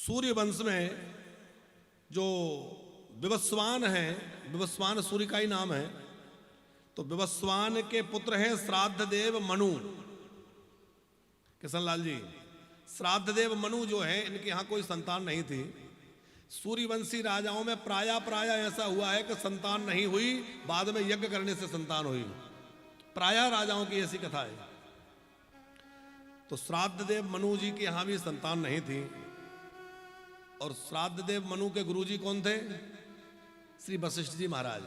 सूर्य वंश में जो विवस्वान है, विवस्वान सूर्य का ही नाम है, तो विवस्वान के पुत्र हैं श्राद्ध देव मनु। किशन लाल जी, श्राद्ध देव मनु जो है, इनके यहां कोई संतान नहीं थी। सूर्यवंशी राजाओं में प्राय ऐसा हुआ है कि संतान नहीं हुई, बाद में यज्ञ करने से संतान हुई। प्राय राजाओं की ऐसी कथा है। तो श्राद्ध देव मनु जी के यहां भी संतान नहीं थी। और श्राद्ध देव मनु के गुरुजी कौन थे? श्री वशिष्ठ जी महाराज।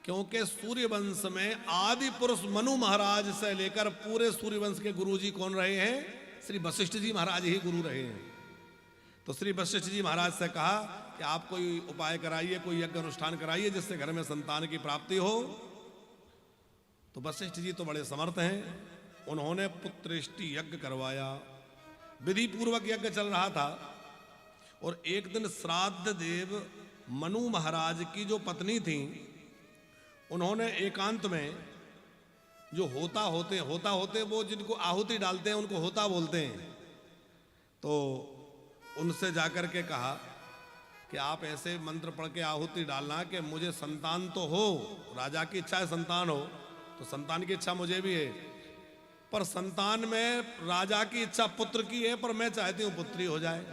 क्योंकि सूर्यवंश में आदि पुरुष मनु महाराज से लेकर पूरे सूर्यवंश के गुरुजी कौन रहे हैं? श्री वशिष्ठ जी महाराज ही गुरु रहे हैं। तो श्री वशिष्ठ जी महाराज से कहा कि आप कोई उपाय कराइए, कोई यज्ञ अनुष्ठान कराइए जिससे घर में संतान की प्राप्ति हो। तो वशिष्ठ जी तो बड़े समर्थ हैं, उन्होंने पुत्रेष्टि यज्ञ करवाया। विधि पूर्वक यज्ञ चल रहा था और एक दिन श्राद्ध देव मनु महाराज की जो पत्नी थी, उन्होंने एकांत में जो होता होते वो जिनको आहुति डालते हैं उनको होता बोलते हैं, तो उनसे जाकर के कहा कि आप ऐसे मंत्र पढ़ के आहुति डालना कि मुझे संतान तो हो, राजा की इच्छा है संतान हो, तो संतान की इच्छा मुझे भी है, पर संतान में राजा की इच्छा पुत्र की है, पर मैं चाहती हूं पुत्री हो जाए।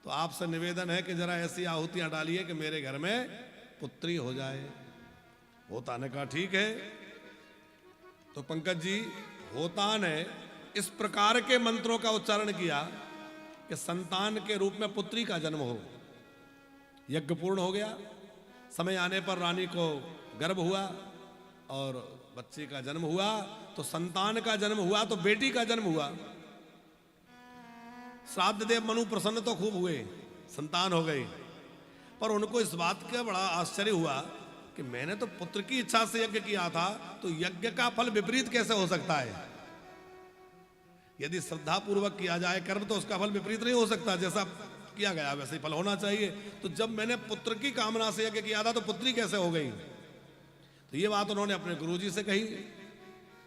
तो आपसे निवेदन है कि जरा ऐसी आहुतियां डालिए कि मेरे घर में पुत्री हो जाए। होता ने कहा ठीक है। तो पंकज जी, होता ने इस प्रकार के मंत्रों का उच्चारण किया कि संतान के रूप में पुत्री का जन्म हो। यज्ञ पूर्ण हो गया। समय आने पर रानी को गर्भ हुआ और बच्चे का जन्म हुआ। तो संतान का जन्म हुआ तो बेटी का जन्म हुआ। श्राद्ध देव मनु प्रसन्न तो खूब हुए, संतान हो गई, पर उनको इस बात का बड़ा आश्चर्य हुआ कि मैंने तो पुत्र की इच्छा से यज्ञ किया था, तो यज्ञ का फल विपरीत कैसे हो सकता है? यदि श्रद्धा पूर्वक किया जाए कर्म तो उसका फल विपरीत नहीं हो सकता, जैसा किया गया वैसे ही फल होना चाहिए। तो जब मैंने पुत्र की कामना से यज्ञ किया था तो पुत्री कैसे हो गई? तो ये बात उन्होंने अपने गुरुजी से कही।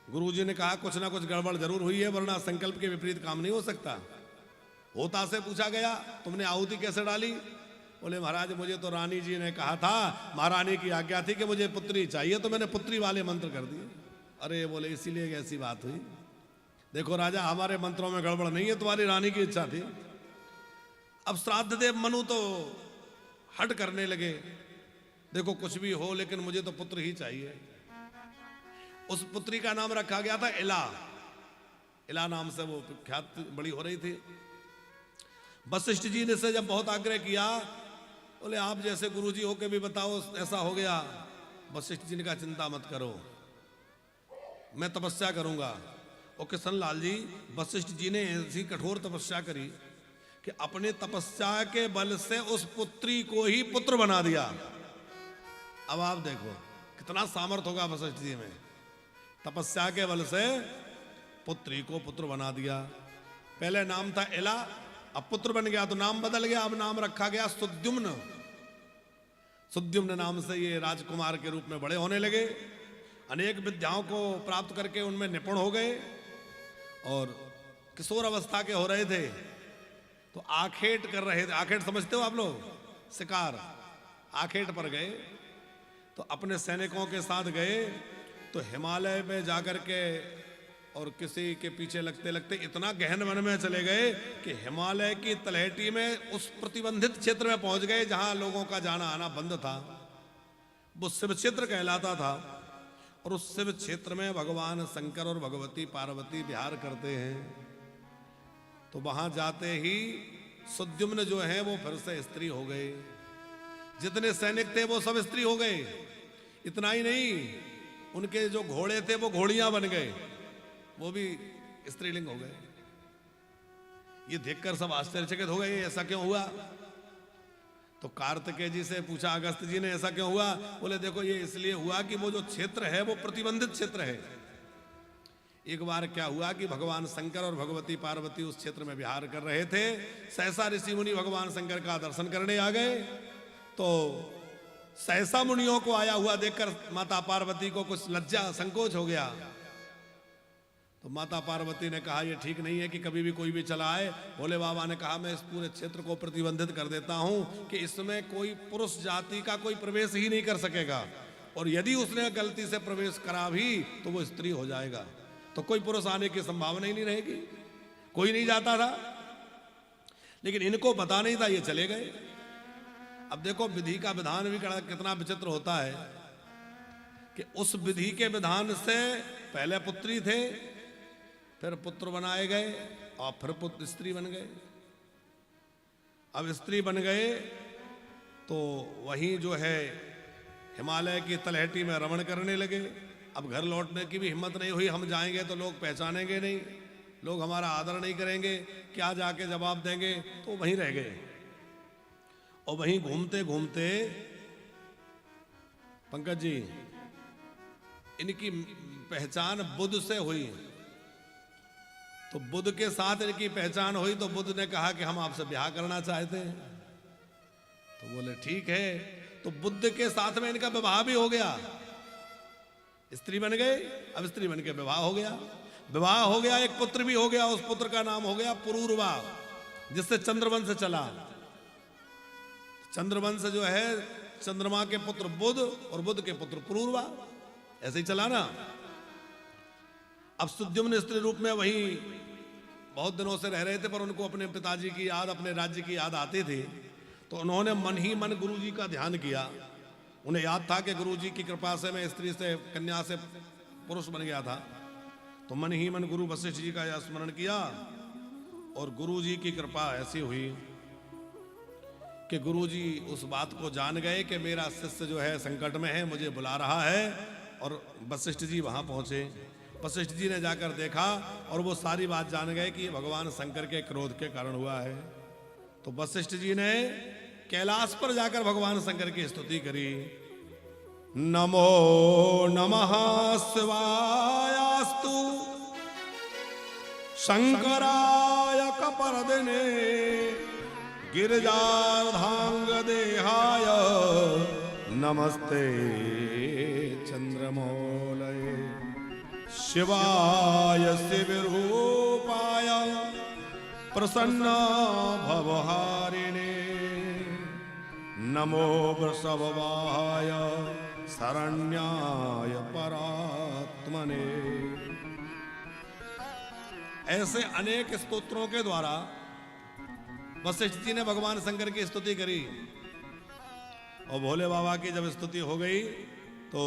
गुरुजी ने कहा कुछ ना कुछ गड़बड़ जरूर हुई है, वरना संकल्प के विपरीत काम नहीं हो सकता। होता से पूछा गया तुमने आहुति कैसे डाली? बोले महाराज मुझे तो रानी जी ने कहा था, महारानी की आज्ञा थी कि मुझे पुत्री चाहिए, तो मैंने पुत्री वाले मंत्र कर दिए। अरे बोले इसीलिए ऐसी बात हुई। देखो राजा, हमारे मंत्रों में गड़बड़ नहीं है, तुम्हारी रानी की इच्छा थी। अब श्राद्ध देव मनु तो हट करने लगे, देखो कुछ भी हो लेकिन मुझे तो पुत्र ही चाहिए। उस पुत्री का नाम रखा गया था इला। इला नाम से वो ख्यात बड़ी हो रही थी। वशिष्ठ जी ने से जब बहुत आग्रह किया, बोले आप जैसे गुरुजी हो के भी बताओ ऐसा हो गया। वशिष्ठ जी ने कहा चिंता मत करो, मैं तपस्या करूंगा। और किशन लाल जी, वशिष्ठ जी ने ऐसी कठोर तपस्या करी कि अपने तपस्या के बल से उस पुत्री को ही पुत्र बना दिया। अब आप देखो कितना सामर्थ्य होगा वशिष्ठ जी में। तपस्या के बल से पुत्री को पुत्र बना दिया। पहले नाम था इला, अब पुत्र बन गया तो नाम बदल गया। अब नाम रखा गया सुद्युम्न। सुद्युम्न नाम से ये राजकुमार के रूप में बड़े होने लगे। अनेक विद्याओं को प्राप्त करके उनमें निपुण हो गए और किशोर अवस्था के हो रहे थे। तो आखेट कर रहे थे। आखेट समझते हो आप लोग? शिकार। आखेट पर गए तो अपने सैनिकों के साथ गए तो हिमालय में जाकर के और किसी के पीछे लगते लगते इतना गहन वन में चले गए कि हिमालय की तलहटी में उस प्रतिबंधित क्षेत्र में पहुंच गए जहां लोगों का जाना आना बंद था। वो शिव क्षेत्र कहलाता था। और उस शिव क्षेत्र में भगवान शंकर और भगवती पार्वती विहार करते हैं। तो वहां जाते ही सुद्युम्न जो है वो फिर से स्त्री हो गए। जितने सैनिक थे वो सब स्त्री हो गए। इतना ही नहीं, उनके जो घोड़े थे वो घोड़ियां बन गए, वो भी स्त्रीलिंग हो गए। ये देखकर सब आश्चर्यचकित हो गए, ऐसा क्यों हुआ? तो कार्तिकेय जी से पूछा अगस्त जी ने, ऐसा क्यों हुआ? बोले देखो ये इसलिए हुआ कि वो जो क्षेत्र है वो प्रतिबंधित क्षेत्र है। एक बार क्या हुआ कि भगवान शंकर और भगवती पार्वती उस क्षेत्र में विहार कर रहे थे। सहसा ऋषि मुनि भगवान शंकर का दर्शन करने आ गए। तो सहसा मुनियों को आया हुआ देखकर माता पार्वती को कुछ लज्जा संकोच हो गया। तो माता पार्वती ने कहा ये ठीक नहीं है कि कभी भी कोई भी चला आए। भोले बाबा ने कहा मैं इस पूरे क्षेत्र को प्रतिबंधित कर देता हूं कि इसमें कोई पुरुष जाति का कोई प्रवेश ही नहीं कर सकेगा, और यदि उसने गलती से प्रवेश करा भी तो वो स्त्री हो जाएगा, तो कोई पुरुष आने की संभावना ही नहीं रहेगी। कोई नहीं जाता था, लेकिन इनको पता नहीं था, ये चले गए। अब देखो विधि का विधान भी कितना विचित्र होता है कि उस विधि के विधान से पहले पुत्री थे, फिर पुत्र बनाए गए, और फिर पुत्र स्त्री बन गए। अब स्त्री बन गए तो वहीं जो है हिमालय की तलहटी में रमण करने लगे। अब घर लौटने की भी हिम्मत नहीं हुई, हम जाएंगे तो लोग पहचानेंगे नहीं, लोग हमारा आदर नहीं करेंगे, क्या जाके जवाब देंगे, तो वहीं रह गए। और वहीं घूमते घूमते पंकज जी इनकी पहचान बुद्ध से हुई। तो बुद्ध के साथ इनकी पहचान हुई तो बुद्ध ने कहा कि हम आपसे ब्याह करना चाहते हैं। तो बोले ठीक है। तो बुद्ध के साथ में इनका विवाह भी हो गया, स्त्री बन गए। अब स्त्री बन के विवाह हो गया, विवाह हो गया, एक पुत्र भी हो गया। उस पुत्र का नाम हो गया पुरूरवा, जिससे चंद्रवंश चला। चंद्रवंश जो है चंद्रमा के पुत्र बुध और बुध के पुत्र पुरूरवा, ऐसे ही चला ना। अब सुद्युम्न स्त्री रूप में वही बहुत दिनों से रह रहे थे, पर उनको अपने पिताजी की याद, अपने राज्य की याद आती थी। तो उन्होंने मन ही मन गुरुजी का ध्यान किया। उन्हें याद था कि गुरुजी की कृपा से मैं स्त्री से, कन्या से पुरुष बन गया था। तो मन ही मन गुरु वशिष्ठ जी का यह स्मरण किया, और गुरुजी की कृपा ऐसी हुई कि गुरुजी उस बात को जान गए कि मेरा शिष्य जो है संकट में है, मुझे बुला रहा है। और वशिष्ठ जी वहां पहुंचे। वशिष्ठ जी ने जाकर देखा और वो सारी बात जान गए कि भगवान शंकर के क्रोध के कारण हुआ है। तो वशिष्ठ जी ने कैलाश पर जाकर भगवान शंकर की स्तुति करी। नमो नमः शिवायास्तु शंकराय कपर्दिने गिरिजार्धांग देहाय नमस्ते चंद्रमौलये शिवाय शिवरूपाय प्रसन्न भवहारिणे नमो वृषभवाय शरण्याय परात्मने। ऐसे अनेक स्तोत्रों के द्वारा वशिष्ठ जी ने भगवान शंकर की स्तुति करी। और भोले बाबा की जब स्तुति हो गई तो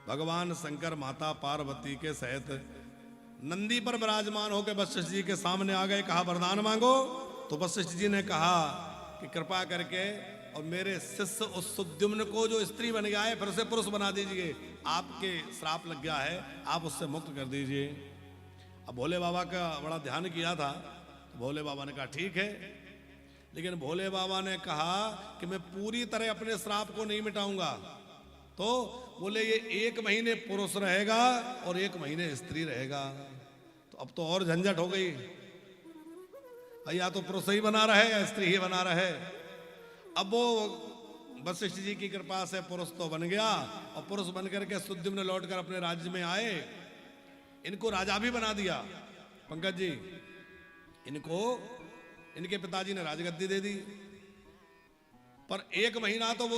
भगवान शंकर माता पार्वती के सहित नंदी पर विराजमान होकर वशिष्ठ जी के सामने आ गए। कहा वरदान मांगो। तो वशिष्ठ जी ने कहा कि कृपा करके और मेरे शिष्य उस सुद्युम्न को जो स्त्री बन गया है फिर से पुरुष बना दीजिए। आपके श्राप लग गया है, आप उससे मुक्त कर दीजिए। अब भोले बाबा का बड़ा ध्यान किया था। तो भोले बाबा ने कहा ठीक है, लेकिन भोले बाबा ने कहा कि मैं पूरी तरह अपने श्राप को नहीं मिटाऊंगा। तो बोले ये 1 महीने पुरुष रहेगा और 1 महीने स्त्री रहेगा। तो अब तो और झंझट हो गई, या तो पुरुष ही बना रहे या स्त्री ही बना रहे। अब वो वशिष्ठ जी की कृपा से पुरुष तो बन गया, और पुरुष बनकर के सुद्युम्न लौटकर अपने राज्य में आए। इनको राजा भी बना दिया। पंकज जी, इनको इनके पिताजी ने राजगद्दी दे दी, पर 1 महीना तो वो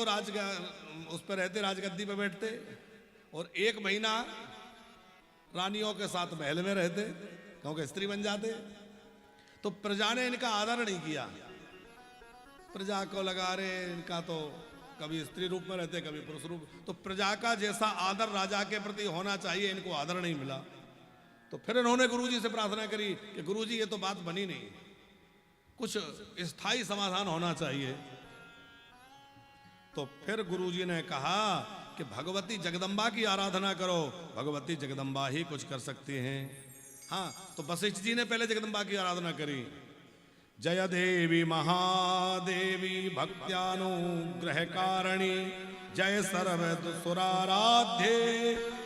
उस पर रहते, राजगद्दी पे बैठते, और 1 महीना रानियों के साथ महल में रहते, क्योंकि स्त्री बन जाते। तो प्रजा ने इनका आदर नहीं किया। प्रजा को लगा रहे इनका तो कभी स्त्री रूप में रहते, कभी पुरुष रूप। तो प्रजा का जैसा आदर राजा के प्रति होना चाहिए, इनको आदर नहीं मिला। तो फिर इन्होंने गुरुजी से प्रार्थना करी कि गुरुजी ये तो बात बनी नहीं, कुछ स्थायी समाधान होना चाहिए। तो फिर गुरुजी ने कहा कि भगवती जगदम्बा की आराधना करो, भगवती जगदम्बा ही कुछ कर सकती हैं। हाँ, तो वशिष्ठ जी ने पहले जगदम्बा की आराधना करी। जय देवी महादेवी भक्त्यानुग्रह कारिणी, जय सर्वद सुराराध्ये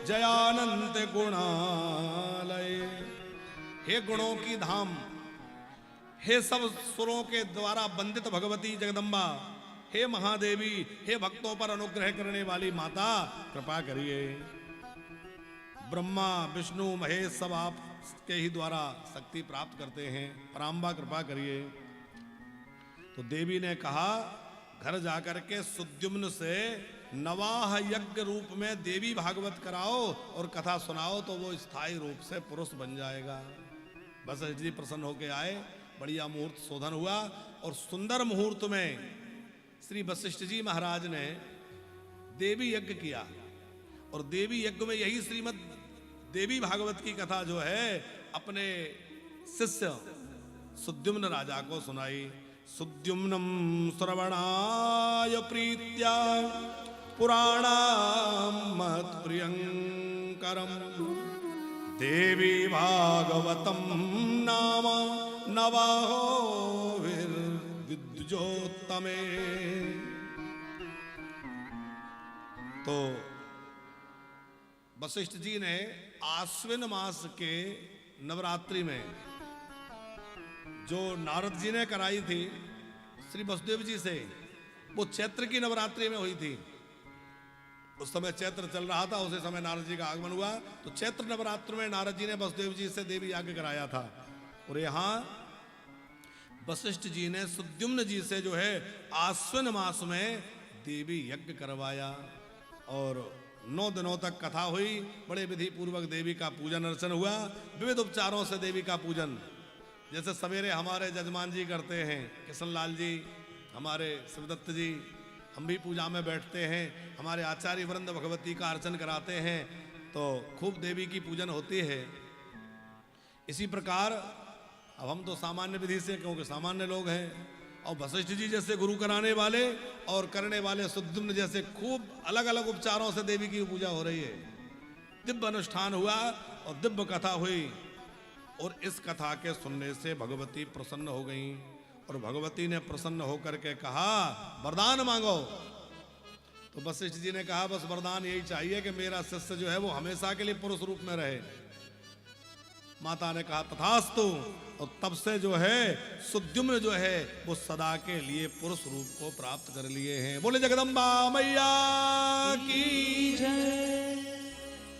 जयानंत गुणालय। हे गुणों की धाम, हे सब सुरों के द्वारा वंदित भगवती जगदम्बा, हे महादेवी, हे भक्तों पर अनुग्रह करने वाली माता, कृपा करिए। ब्रह्मा विष्णु महेश सब आप के ही द्वारा शक्ति प्राप्त करते हैं, पराम्बा कृपा करिए। तो देवी ने कहा घर जाकर के सुद्युम्न से नवाह यज्ञ रूप में देवी भागवत कराओ और कथा सुनाओ तो वो स्थायी रूप से पुरुष बन जाएगा। वशिष्ठ जी प्रसन्न होकर आए, बढ़िया मुहूर्त शोधन हुआ और सुंदर मुहूर्त में श्री वशिष्ठ जी महाराज ने देवी यज्ञ किया और देवी यज्ञ में यही श्रीमद् देवी भागवत की कथा जो है अपने शिष्य सुद्युम्न राजा को सुनाई। सुद्युम्नम श्रवणाय प्रीत्या पुराणाम महत्प्रियंकरम देवी भागवतम नाम नवाहो विद्योत्तमे। तो वशिष्ठ जी ने आश्विन मास के नवरात्रि में जो नारद जी ने कराई थी श्री वसुदेव जी से, वो चैत्र की नवरात्रि में हुई थी। उस समय चैत्र चल रहा था, उसी समय नारद जी का आगमन हुआ। तो चैत्र नवरात्र में नारद जी ने वसुदेव जी से देवी यज्ञ कराया था और यहाँ वशिष्ठ जी ने सुद्युम्न जी से जो है आश्विन मास में देवी यज्ञ करवाया और 9 दिनों तक कथा हुई। बड़े विधि पूर्वक देवी का पूजन अर्चन हुआ, विविध उपचारों से देवी का पूजन। जैसे सवेरे हमारे जजमान जी करते हैं, किशन लाल जी, हमारे शिवदत्त जी, हम भी पूजा में बैठते हैं, हमारे आचार्य वृंद भगवती का अर्चन कराते हैं, तो खूब देवी की पूजन होती है। इसी प्रकार अब हम तो सामान्य विधि से, क्योंकि सामान्य लोग हैं, और वशिष्ठ जी जैसे गुरु कराने वाले और करने वाले सुद्युम्न जैसे खूब अलग अलग उपचारों से देवी की पूजा हो रही है। दिव्य अनुष्ठान हुआ और दिव्य कथा हुई और इस कथा के सुनने से भगवती प्रसन्न हो गई और भगवती ने प्रसन्न होकर के कहा वरदान मांगो। तो वशिष्ठ जी ने कहा बस वरदान यही चाहिए कि मेरा शिष्य जो है वो हमेशा के लिए पुरुष रूप में रहे। माता ने कहा तथास्तु, और तब से जो है सुद्युम्न जो है वो सदा के लिए पुरुष रूप को प्राप्त कर लिए हैं। बोले जगदम्बा मैया की जय।